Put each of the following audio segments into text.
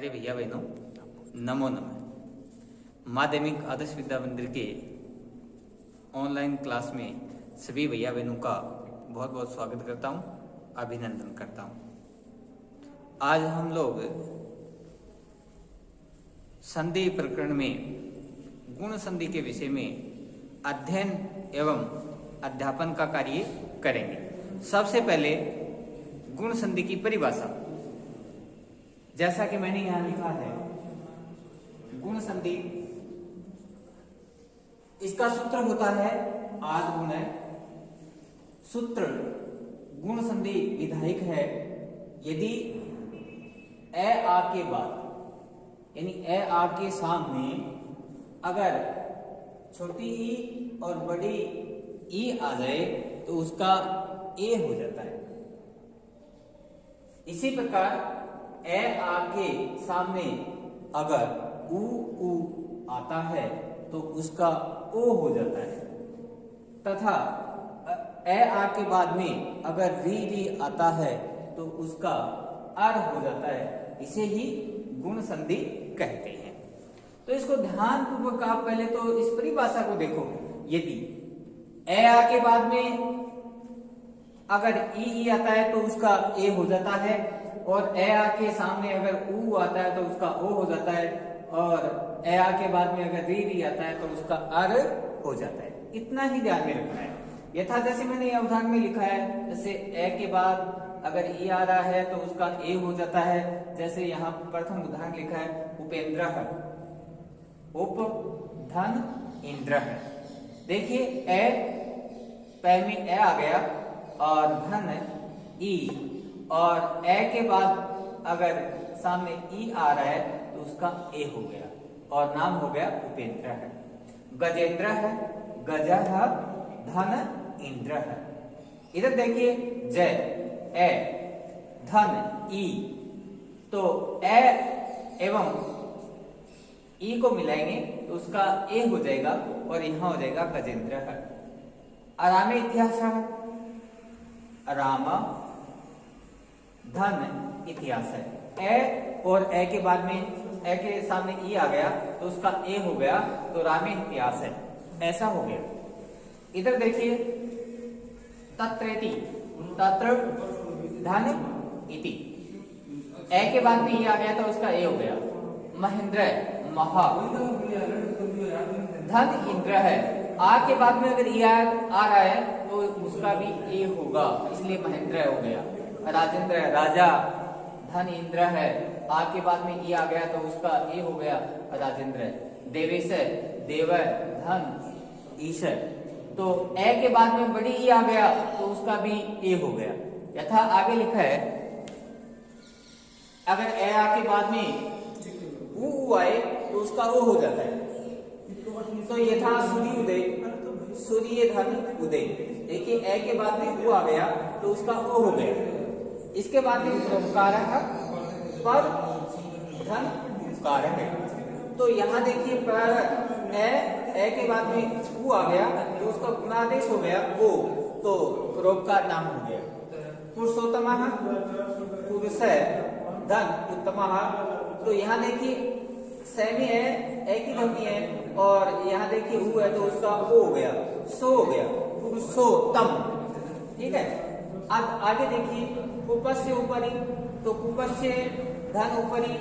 प्यारे भैया बहनों, नमो नमः। माध्यमिक आदर्श विद्या मंदिर के ऑनलाइन क्लास में सभी भैया बहनों का बहुत बहुत स्वागत करता हूं, अभिनंदन करता हूं। आज हम लोग संधि प्रकरण में गुण संधि के विषय में अध्ययन एवं अध्यापन का कार्य करेंगे। सबसे पहले गुण संधि की परिभाषा, जैसा कि मैंने यहां लिखा है, गुण संधि इसका सूत्र होता है आद गुण है। सूत्र गुण संधि विधायक है यदि ए आ के बाद यानी ए आ के सामने अगर छोटी ई और बड़ी ई आ जाए तो उसका ए हो जाता है। इसी प्रकार ए आ के सामने अगर ऊ आता है तो उसका ओ हो जाता है, तथा ए आ के बाद में अगर री आता है तो उसका अर हो जाता है। इसे ही गुण संधि कहते हैं। तो इसको ध्यान पूर्वक आप पहले तो इस परिभाषा को देखो। यदि ए आ के बाद में अगर ई आता है तो उसका ए हो जाता है, और ए आ के सामने अगर ऊ आता है तो उसका ओ हो जाता है, और ए आ के बाद में अगर री आता है तो उसका अर हो जाता है। इतना ही ध्यान में रखना है। यथा जैसे मैंने उदाहरण में लिखा है, जैसे ए के बाद अगर ई आ रहा है तो उसका ए हो जाता है। जैसे यहाँ प्रथम उदाहरण लिखा है उपेंद्र है, उप धन इंद्र है। देखिए ए पहले में ए आ गया और धन ई, और ए के बाद अगर सामने ई आ रहा है तो उसका ए हो गया और नाम हो गया उपेंद्र है। गजेंद्र है, गज है, धन इंद्र है। इधर देखिए जय ए धन ई, तो ए एवं ई को मिलाएंगे तो उसका ए हो जाएगा और यहां हो जाएगा गजेंद्र है। आरामे इतिहास है, राम धन इतिहास है। ए और ए के बाद में ए के सामने ई आ गया तो उसका ए हो गया, तो रामे इतिहास है, ऐसा हो गया। इधर देखिए तत्रेति, तत्र धन इति, ए के बाद में ई आ गया तो उसका ए हो गया। महेंद्र महा, धन इंद्र है। आ के बाद में अगर ई आ रहा है तो उसका भी ए होगा, इसलिए महेंद्र हो गया। राजेंद्र है, राजा, धन इंद्र है। आ के बाद में ई आ गया तो उसका ए हो गया, राजेंद्र है। देवेश है, देव, धन ईश है। तो ए के बाद में बड़ी ई आ गया तो उसका भी ए हो गया। यथा आगे लिखा है, अगर ए आ के बाद में ऊ आए तो उसका ओ हो जाता है। तो यथा सूर्य उदय, सूर्य धन उदय। देखिए ए के बाद में ऊ आ गया तो उसका ओ हो गया। इसके बाद में कारक पर धन कारक है। तो यहाँ देखिए पर ए के बाद में ऊ आ गया तो उसका गुणादेश हो गया ओ, तो परोपकार नाम हो गया। पुरुषोत्तम पुरुष धन उत्तम। तो यहाँ देखिए सेमी है, एक ही ध्वनि है, और यहाँ देखिए ऊ है तो उसका ओ हो गया, सो हो गया, पुरुषोत्तम। ठीक है। अब आगे देखिए कुपस्य ऊपरी, तो कुपस्य धन ऊपरी,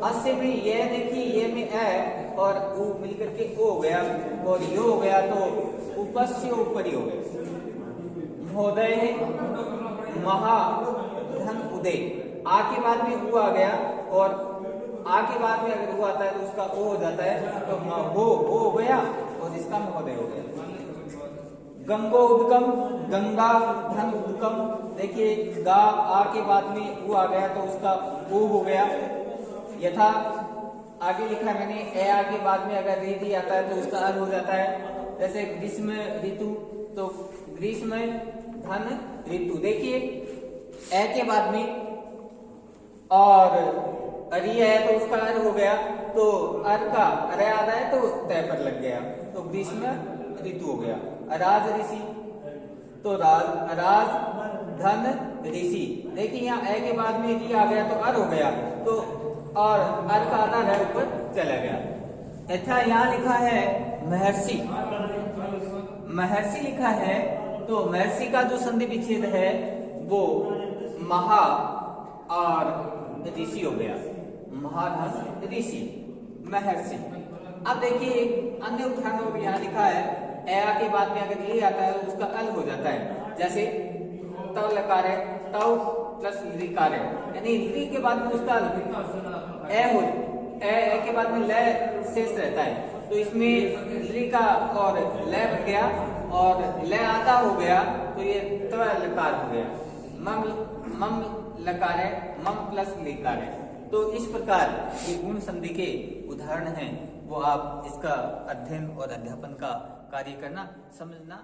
अस्य में ये देखिए ये में ए और ऊ मिलकर के ओ हो गया, और यो हो गया तो उपस्य ऊपरी हो गया। महोदय महा धन उदय। आ के बाद में ऊ आ गया, और आ के बाद में अगर ऊ आता है तो उसका ओ हो जाता है, तो हो गया और इसका महोदय हो गया। गंगो उदकम, गंगा धन उदकम। देखिए गा आ के बाद में ऊ आ गया तो उसका ओ हो गया। यथा आगे लिखा है मैंने, ए आ के बाद में अगर री आता है तो उसका अर हो जाता है। जैसे ग्रीष्म ऋतु, तो ग्रीष्म धन ऋतु। देखिए ए के बाद में और अरि है तो उसका अर हो गया, तो अर का अरे आता है तो तय पर लग गया, तो ग्रीष्म ऋतु हो गया। राज ऋषि, तो राज धन ऋषि। देखिए यहाँ ए के बाद में री आ गया तो अर हो गया, तो और अर का आधा रह ऊपर चला गया। अच्छा यहाँ लिखा है महर्षि, महर्षि लिखा है तो महर्षि का जो संधि विच्छेद है वो महा और ऋषि हो गया, महाधन ऋषि महर्षि। अब देखिए एक अन्य उदाहरण यहाँ लिखा है ए के बाद में अगर ये आता है तो उसका अल हो जाता है, जैसे तव लकार है, तव प्लस लिकार है, यानी ली के बाद में उसका ए हो, ए के बाद में ल शेष रहता है, तो इसमें ली का और ल बन गया और ल आधा हो गया तो ये तव लकार हो गया। मम लकार है, मम प्लस लिकार है। तो इस प्रकार ये गुण संधि के उदाहरण हैं, वो आप इसका अध्ययन और अध्यापन का कार्य करना, समझना।